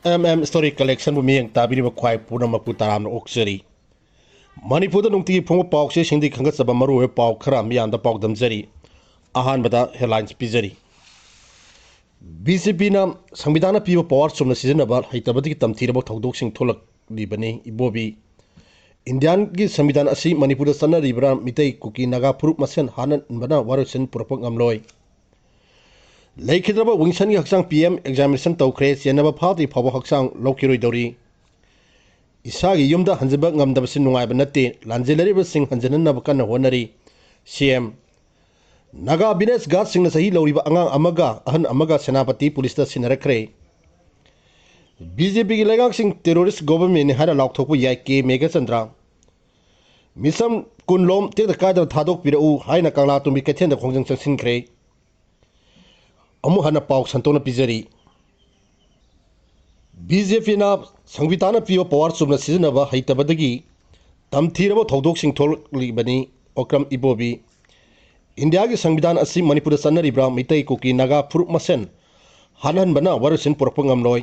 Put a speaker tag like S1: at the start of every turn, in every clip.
S1: Story collection bu miyang tabiri ba khwai punamaku taram na oksari Manipur da nungti phong paw se singdi khangat saba maru we paw khara miyam da paw damjari ahan bada headlines pizari BJP na संविधान पीब power Chumna सिजनबा हैतबदि तमथीरबो थौदोक सिंग थोलक लिबनी Ibobi Indian की संविधान असि मणिपुर सन्ना रिबरा मितई cookie Naga फुरुप मसेन हानन बना वारसन पुरपक नमलोय लेखिद्रबा Vinson की हक्सांग PM examination तौखरे चेनबा फाति फाबो हक्सांग लौकिरोय दौरी इसागी युमदा हंजबा ngamdabsin nungaiba natte lanjelariba sing hanjanannaba kanna honari CM Naga Bines Gad Singh na sahi lauriba angang amaga ahan amaga senapati police da sinarakre BJP ki legang sing terrorist government ni hara laukthokpu yai ke mega chandra misam kunlom te da kaida thadok pirau haina kangla tumi kethen da khongjang changsin khre amu hana pauk santona pizari BJP na संविधान पीव power Chumna सिजनबा हैतबदगी तमथीरबो थौदोक सिंग थोलक्लिबनी Okram Ibobi India की संविधान असि Manipur सन्नरिब्रा मितई cookie Naga फुरुप मसेन हानहन बना वारसिन पुरपक ngamloi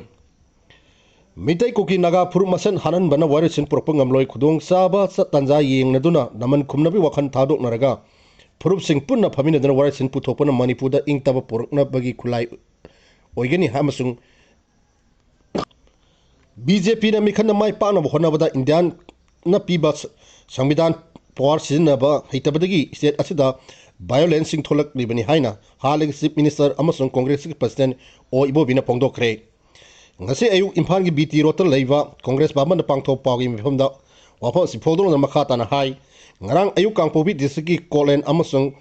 S1: मितई cookie Naga फुरुप मसेन हानहन बना वारसिन पुरपक ngamloi खुदोंग साबा तंजा येंगनदुना नमन खुमनबी वखन थादोक नरगा फुरुप सिंग पुन्ना फमिनदना वारसिन पुथोपना मणिपुर दा इंगतब पुरकनबगी खुलाई ओइगनी हामसुंग BJP na mikhan mai paana honabada Indian na piba संविधान power सिजनबा हैतबदगी स्टेट असida violence sing tholak libani haina haling chief minister amasung congress ki president o ibobi na pongdokre ngase ayu imphal gi BT rotal leiwa congress baman pangthok pawgi mifamda wafa si phodong na makha tana hai ngarang ayu kangpobi district ki kolen amasung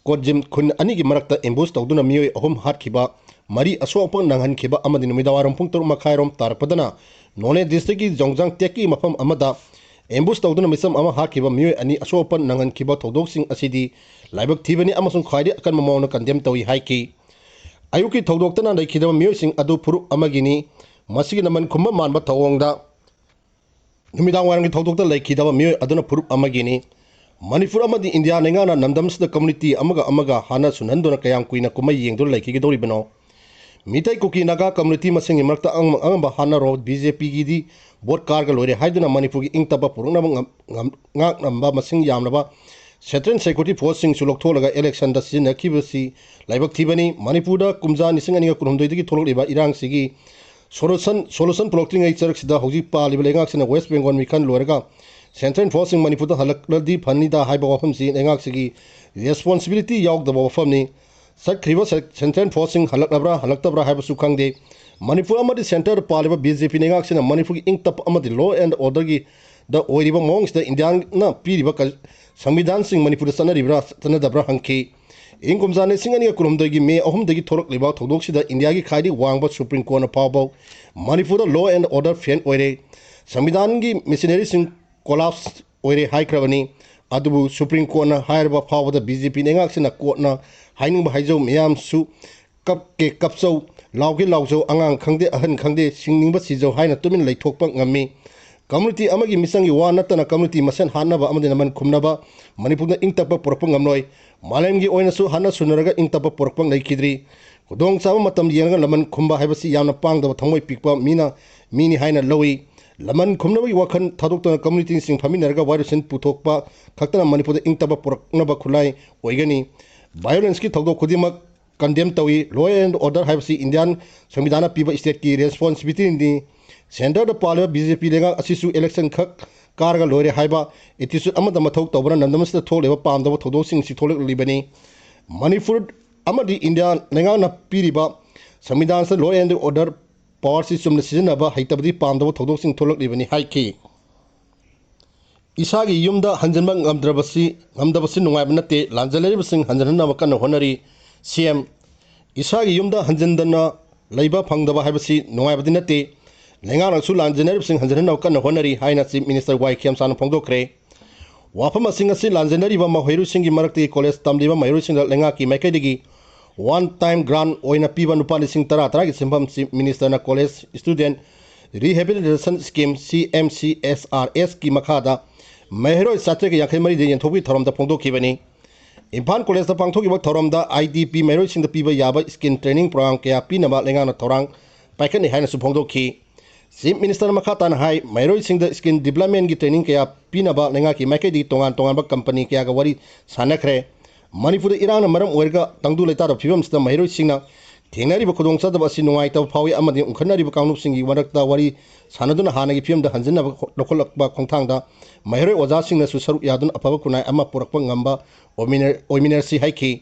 S1: kodjim khun ani gi marakta ambush tawduna mioi ahum hat khiba mari asopang nanghan khiba amadi numidawaram pung tur makhairom tarpadana none district ki jongjang teki mafam amada ambush tawduna misam ama hat khiba mioi ani asopan nanghan khiba thodok sing asidi laibak thibani amasung khaidi akan mamawna kandem tawi haiki ayuki thodok tana lekhidaba mioi sing adu phuru amagini masigi naman khumba manba thawongda numidang warang ki thodok ta lekhidaba mioi aduna phuru amagini Manipur amadi India nengana namdamsda community amaga hana sunhandona kayam kuina kumai yengdol lekhigi dori bano Meetei Kuki Naga community masing imakta angamba hana ro BJP gi di bot karga lore haiduna Manipur gi ingtaba purungna ngak namba masing yamnaba Central Security Force sing sulok tholaga election da sin akibasi laibak thibani Manipur da kumja nising ani ga kurumdoi gi tholok liba irang sigi solution plotting ai charak sida hoji pa liba lengak sina West Bengal mikhan lorega Central Force sing Manipur da halakladi phani da haiba wafam si lengak sigi responsibility yauk da wafam ni sakriba Central Force sing halaktabra haiba sukhangde Manipur amadi center paliba BJP lengak sina Manipur gi ingtap amadi law and order gi da oiriba mongs da Indian na piriba संविधान Singh Manipur सनरिब्रा तनदब्रा hunky इंगुमजाने सिंगनी कुरुमदगी मे अहुमदगी थोरक लिबा थोदोक्सिदा India की खाइदी वांगबा supreme court पावबो Manipur law and order फेन ओइरे संविधान की मिशनरी सिंह कोलाप्स ओइरे हाइक्रबनी अदुबु सुप्रीम कोर्ट हायरबा फावदा बीजेपी नेंगाक्सिना कोर्टना हाइनिंग हाइजौ मियाम सु कपचौ लाउगे लाउजौ अंगांग खंगदे अहन खंगदे सिंगनिंगबा सिजौ हाइना Tumin लैथोकपा ngami community amagi misangi wa natana community masen hanaba amade naman khumnaba manipurna ingtapa porpang ngamloi malemgi oina su hana sunaraga ingtapa porpang leikidri kodong sama matam yenga laman khumba haibasi yamna pangda thangoi pikpa mini haina lowi laman khumnaba wakhan thadokta community sing phaminarga warisen puthokpa khaktana manipurda ingtapa porknaba khulai oigani violence ki thogdo khudimak condemn tawi law and order haibasi indian samvidhana piba state ki responsibility ni Center the Parliament BJP lenga asisu election khak karga lore haiba attitude amada mathok tobra nandamsta tholeba pamdaba thodo sing si tholek libani Manipur amadi India lenga na piriba samvidhan sa law and order power system na sijanaba haitabadi pamdaba thodo sing tholek libani haiki isagi yumda hanjanba ngamdabasi nungaiba natte lanjalari sing hanjanna makana honari CM isagi yumda hanjandana leiba phangdaba haibasi nungaibadi natte lengang su lanjener sing hanjanna kan honari haina chief minister wai khiam san phongdokre wafam singa si lanjenari ba mahiru singi marakti college tamliba mahiru sing lenga ki maikaidigi one time grant oina piba nupali sing tara gi simbam chief minister na college student rehabilitation scheme CMCSRS ki makhada mahiru satre ki yakhai mari de yenthobi thorom da phongdokhibani impan college da pangthoki ba thorom da IDP mahiru sing da piba yaba skin training program kya pinama lenga na thorang paikani haina su phongdokhi chief minister मखातान हाई मैरोई सिंह skill development की training क्या पीनबा लेंगा की माइकई तोान तोान कंपनी क्या वरी सानखरे मणिपुर इरांग मरम ओरगा तंगदु लेता फिवम मैरोई सिंह थेंगनरिब खुदोंचादब असि नुंगाइतब फावी अमदि उंखनरिब कांगनुपसिंगी वरक्ता वरी सानदुना हानगी फिल्मदा हंजनब लखोलकबा खोंथांगदा मैरोई ओजासिंगनसु सरुक यादुन अफब कुनाय अमा पुरकपा ngamba ओमिनरसी हाइखी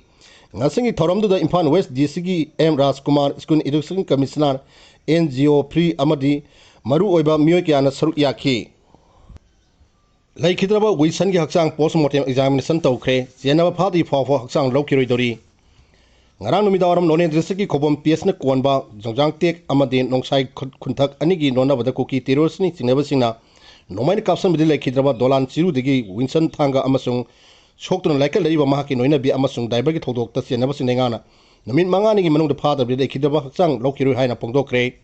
S1: ngasiंगी थौरमदुदा Imphal west DC M Rajkumar school education commissioner NGO free अमदि मरु ओइबा मियोय क्याना सरुक याखी लैखिद्रबा विल्सन की हक्सांग पोस्टमार्टम एग्जामिनेशन तौखरे जेनबा फादी फाव हक्सांग लौकिरोइदोरी ngarang numidawaram none district khobom PS na konba jongjang tek amade nongsai khunthak anigi nona bada kuki terrorist ni singnaba singna nomai kapsan bidi lekhidraba dolan chiru digi winson thanga amasung soktuna laikal leiba mahaki noina bi amasung diver gi thodok ta senaba sinengana numin mangani gi manung da father bi lekhidraba haksang lokiru haina pongdokre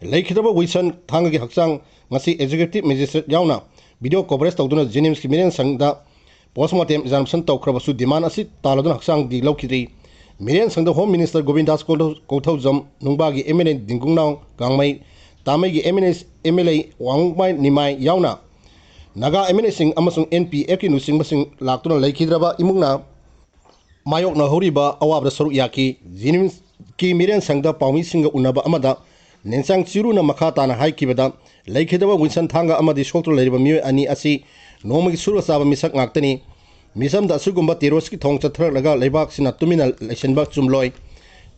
S1: lekhidraba winson thanga gi haksang ngasi executive magistrate yauna video coverage tawduna jenims ki miren sangda postmortem examination tawkhrabasu demand asi taladuna haksang di lokidri मिरेन संग home minister Govindas Konthoujam नुंबागी MLA दिंगुंगनाव गांगमई तामई MLA वांगमाई निमाई यावना Naga MLA सिंह अमसुंग NPF की नुसिंगबसिंग लाक्तुना लैखिद्रबा इमुंगना मायोकना हौरिबा अवाबदा सरुक याकी जिनिम्स की मिरेन संग पाउमी सिंग उनबा अमदा नेंसांग चिरुना मखा ताना हाइकिबदा लैखिद्रबा विंसन थांगा अमदि सोक्तु लैरिबा मियोय अनि असि नोमगी सुरु चाबा मिसक ngakतनी मिसम दसुगुम्बा तेरोस की थोंग चथरलगा लेबाक सिना तुमिना लेसनबा चुमलोय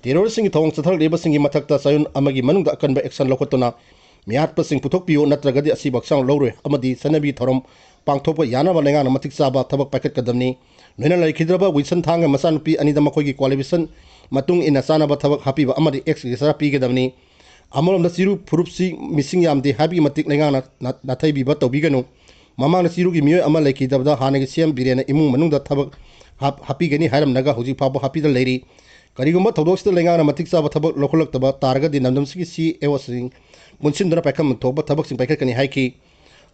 S1: तेरोस सिंग थोंग चथरलेबा सिंग मथक्ता सायुन अमगी मनुंग अकनबा एक्शन लखोतुना मियातप सिंग पुथोकपियो नत्रगदि असि बक्सांग लौरोय अमदि सनबी थोरम पांगथोपा यानाबा लेंगाना मथिक चाबा थबक पाइकट कदमनी नोइना लैखिद्रबा विल्सन थांगा मचानुपी अनिदा मखोगी क्वालिफिकेशन मतुंग इना चानाबा थबक हापीबा अमदि एक्स गिसरा पीगदमनी अमरोमदा चिरु फुरुपसि मिसिंग यामदि हाबी मतिक लेंगाना नाथैबीबा तौबीगनु ममांग चिरुगी मियोय अमा लैखिदबदा हानगी सीएम बिरेन इमुंग मनुंगदा थबक हापीगनी हारमनगा हुजी फाबो हापीदा लेरी करिगुम्बा थौदोक्सिदा लेंगाना मतिक चाबा थबक लखोलक्तबा तारगदि नंदमसिगी CEO सिंग मुनसिनदना पाइखम थोबा थबक सिंग पाइखकनी हाइकी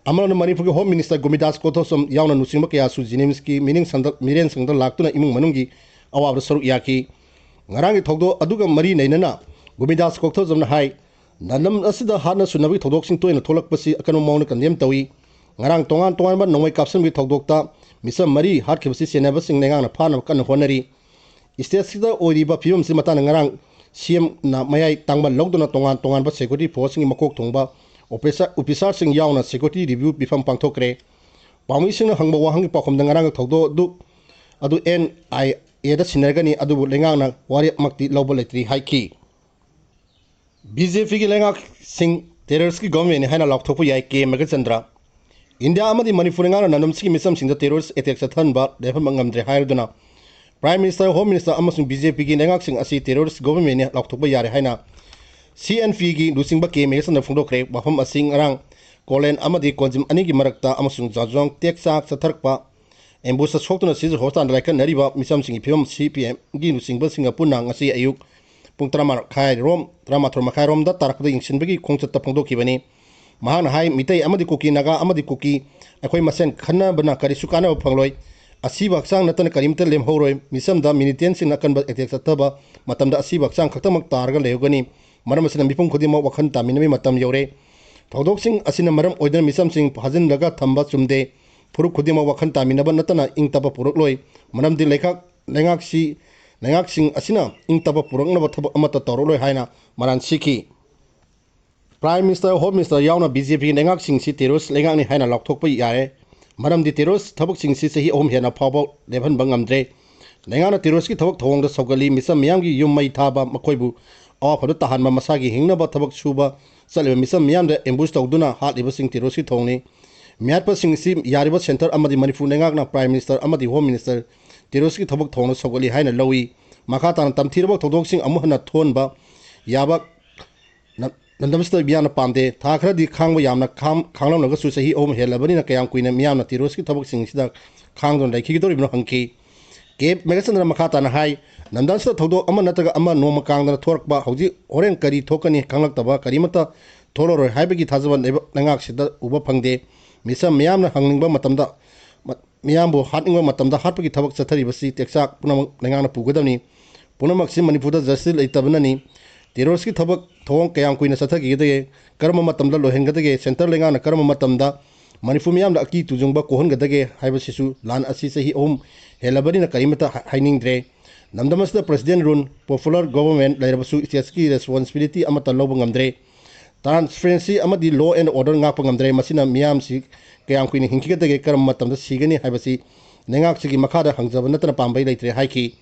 S1: अमरन मणिपुर के होम मिनिस्टर गोमिदास कोथोसम यावना नुसिंगबा कयासु जिनिम्स की मिरेन संगदा लाक्तुना इमुंग मनुंगी अवाबदा सरुक याकी ngarang thogdo aduga mari nainana gomidas kothojamna hai nanam asida hana sunabi thodok sing toina tholakpasi akanu mauna kandem tawi ngarang tongan tongan ba nongoi kapsam gi thogdokta misam mari hat khibasi senaba sing nengang na phana kan honari state sida oiriba phim si mata ngarang CM na mayai tangba logdona tongan tongan ba security force ngi makok thongba officer sing yauna security review bifam pangthokre pami sing hangba wahang pakhom ngarang thogdo adu NIA da sinergani adu lengang na wari makti lobo letri haiki BJP gi lenga sing terrorist ki government haina lokthokpu yai ke Megachandra India amadi Manipur ngana nanamsi misam sing the terrorist attack sathan ba defam ngamdre hairuduna Prime Minister Home Minister amasung BJP gi lengak sing asi terrorist government ne lokthokba yare haina CNP gi lusing ba ke Megachandra phungdokre bafam asing arang kolen amadi konjim ani gi marakta amasung jajong teksa satharkpa embusa soktuna siz hostan laikan nariba misam sing phim CPM gi lusing ba singapura ngasi ayuk pung tramar khai rom tramathor makhai rom da tarakda ingsin bagi khongchat ta phungdokibani महान high मितई अमदी cookie Naga अमदी cookie अखोई मसेन खन्ना बना करी सुकाना फंगलोय असीब हक्सांग नतन करीमत लेमहौरोय मिसम दा मिनिटेन सिंग नकन ब attack सतबा मतम दा असीब हक्सांग खतमक तारगा लेगनी मरम सिन मिपुम खुदिम वखन तामिनमी मतम यौरे थौदोक सिंग असिन मरम ओइदन मिसम सिंग हजन लगा थंबा चुमदे फुरुक खुदिम वखन तामिनबा नतना इंग तब पुरकलोय मरम दि लेंगाक सिंग असिना इंग तब पुरकनब थब अमत तौरलोय हाइना मरान सिखी Prime Minister Home Minister yauna BJP lengak sing si terrorist lengak ni haina lokthokpa yare maram di terrorist thabuk sing si sahi om hena phawbo leban bangamdre lengana terrorist ki thabuk thawang da sogali misam miyam gi yum mai thaba makoibu awa phadu tahan ma masagi hingna ba thabuk suba salwe misam miyam da ambush tawduna hat liba sing terrorist ki thongni miyat pa sing si yariba center amadi Manipur lengak na Prime Minister amadi Home Minister terrorist ki thabuk thawna sogali haina lawi makha tan tamthirba thodok sing amu hana thonba yaba नंदमस्तर बियान पामदे था खरदी खांगबो यामना खांगलम लगसु सही ओम हेलबनी ना कयाम कुइना मियामना तिरोस की थबक सिंग सिदा खांगदोन लाइखि गिदोरि बिनो hunky के मेगाचंद्र मखाता ना high नंदमस्तर थौदो अमा नतगा अमा नोम कांगदना थोरकबा हौजी होरेन करी थोकनी खांगलक्तबा करीमता थोरोरोय हाइबगी थाजबा लंगाक सिदा उबा फंगदे मिसम मियामना हंगनिंगबा मतमदा मियामबो हातनिंगबा मतमदा हातपगी थबक चथरिबसी टेक्साक पुनम लंगाना पुगदमनी पुनमक्सि मणिपुरदा जस्टिस लेतबननी terrorist ki thabak thong kayam kuina sathagidage karma matamda lohengadage center lenga na karma matamda manipur miyam da aki tujungba kohongadage haibasisu lan asi sahi helabari na karimata hainingdre namdamasda president run popular government lairabasu itiaski responsibility amata lobo ngamdre transparency amadi law and order ngakpa ngamdre masina miyam si kayam kuina hinkigadage karma matamda sigani haibasi nengak sigi makada hangjaba natana pambai leitre haiki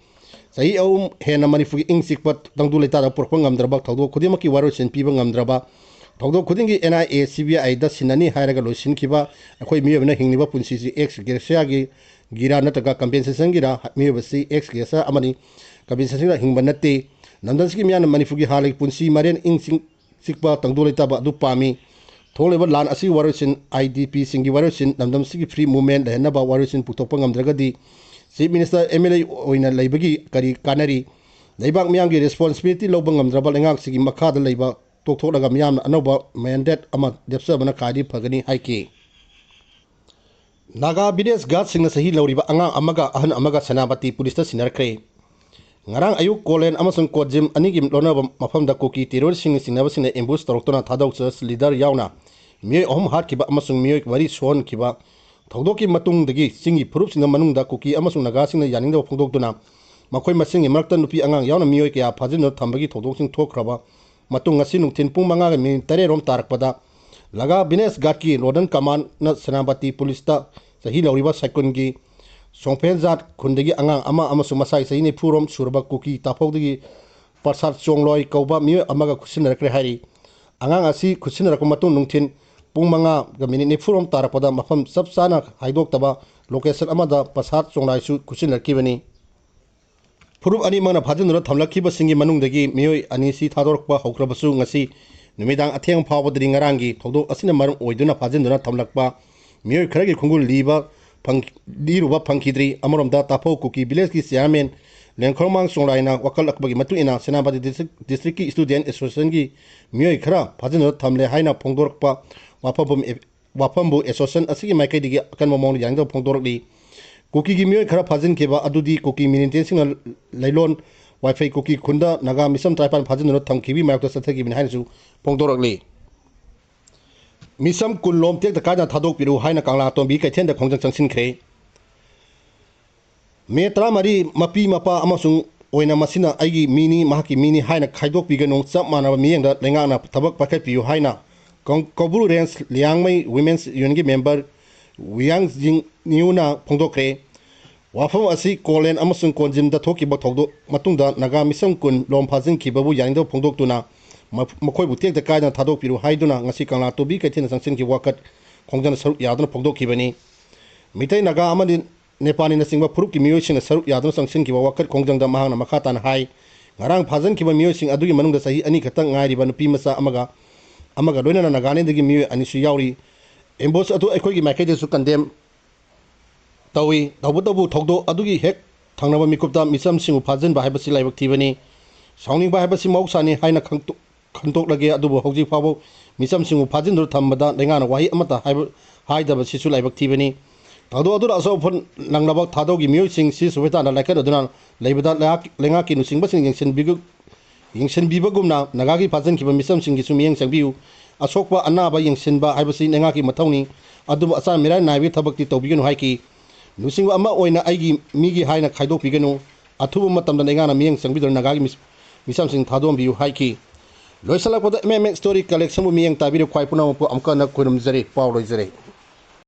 S1: sahi hena manipur ing sikpat tangdu leita da purkpa ngamdraba thawdo khudimaki waro sen piba ngamdraba thawdo khudingi NIA CBI da sinani hairaga loisin kiba akhoi miyabna hingniba punsi si ex gersia gi gira nataga compensation gira miyabasi ex gersa amani compensation hingba natte namdanski miyana manipur gi halai punsi marian ing sikpa tangdu leita ba du pami tholeba lan asi waro sen IDP singi waro sen namdamsi free movement da henaba waro sen putokpa ngamdragadi Chief Minister MLA oina laibagi kari kanari laibak miyam gi responsibility loba ngamdraba lengak sigi makhada laiba toktholaga miyam anoba mandate ama depsabana kadi phagani haiki Naga village guard singna sahi lauriba anga amaga ahan amaga sanabati police ta sinarkre ngarang ayuk kolen amasung kojim anigi lonaba mafamda Kuki terrorist singnaba singna ambush toroktona thadok church leader yauna miyoi ahum hat kiba amasung miyoi wari son kiba thawdoki matung dagi singi phurup singa manungda Kuki amasung Naga singna yaningda phongdokduna makhoi masingi marakta nupi angang yauna miyoi kya phajino thambagi thawdok sing thokraba matung ngasi nungthin pung 5 ga min 3 rom tarakpada laga bines gat ki rodan kaman na sanabati police ta sahi lauriba saikun gi songpen zat khundagi angang ama amasung masai sahi ne phurom surba Kuki tapawdagi parsat chongloi kauba mi amaga khusinrakre hari angang asi khusinrak matung nungthin pung 5 ga minute ne phurom tarakpada mafam sab sana haidok taba location amada parsat chonglai su khusinrakibani Purup ani mana phajinura thamlakhiba singi manungdagi miyoi ani si thadorkpa hokrabasu ngasi numidang atheng phawbadri ngarangi thawdo asina marum oiduna phajinura thamlakpa miyoi kharagi khungul liruba phangkhidri amoromda tapau Kuki village ki chairman lengkhormang songraina wakal akbagi matuina senabati district ki student association gi miyoi khara phajinura thamle haina phongdorkpa wapambu association asigi maikai digi akan momong yangda phongdorkli Kuki gi miyoi khara phajin keba adudi Kuki mininte singa lailon wifi Kuki khunda Naga misam traipan phajinura thamkhibi mayokta sathagi bin hainasu phongdorkli misam kunlom tek taka na thadok piru haina kangla tombi kaithen da khongjang changsin khre me tramari mapi mapa amasung oina masina aigi mini mahaki mini haina khaidok pigano chap manaba miyengda lenga na thabak pakai piu haina koburu range liangmai women's union member Wiang Jing Niuna Pongdokre Wafam asi kolen amasung konjim da thoki ba thogdo matungda Naga misam kun lom phajin kibabu yangdo phongdok tuna makhoi butek da kaina thadok piru haiduna ngasi kangla tobi kaithena sangsin ki wakat khongjana saruk yaduna phongdok kibani Meetei Naga amani Nepani na singba phurup ki miyoi sing saruk yaduna sangsin ki wakat khongjang da mahang na makhatan hai ngarang phajin kiba miyoi sing adugi manungda sahi ani khatang ngai riba nupi masa amaga loina na Naga ne dagi miyoi ani su yauri Embos atu ekhoigi maikei su condemn tawi tabu thogdo adugi hek thangnaba mikupta misam singu phajin ba haibasi laibak thibani sawning ba haibasi mausani haina khantok lage adubu hoji phabo misam singu phajin dur thambada lengana wahi amata haidaba sisu laibak thibani thado adura aso phon nanglaba thadogi miyoi sing si subeta na laikad aduna leibada lenga ki nusingba sing yengsen bibagumna Naga gi phajin kiba misam singi sumiyeng changbiu asokpa anaba yengsinba haibasi nenga ki mathawni adubu asa mirai naibi thabakti tawbigenu haiki nusingba ama oina aigi migi haina khaidok pigenu athubu matamda nenga na miyeng changbidor Naga gi misam sing thadom biu haiki loisalakpada story collection bu miyeng tabiru khwai puna amka na kurum jare paw loi jare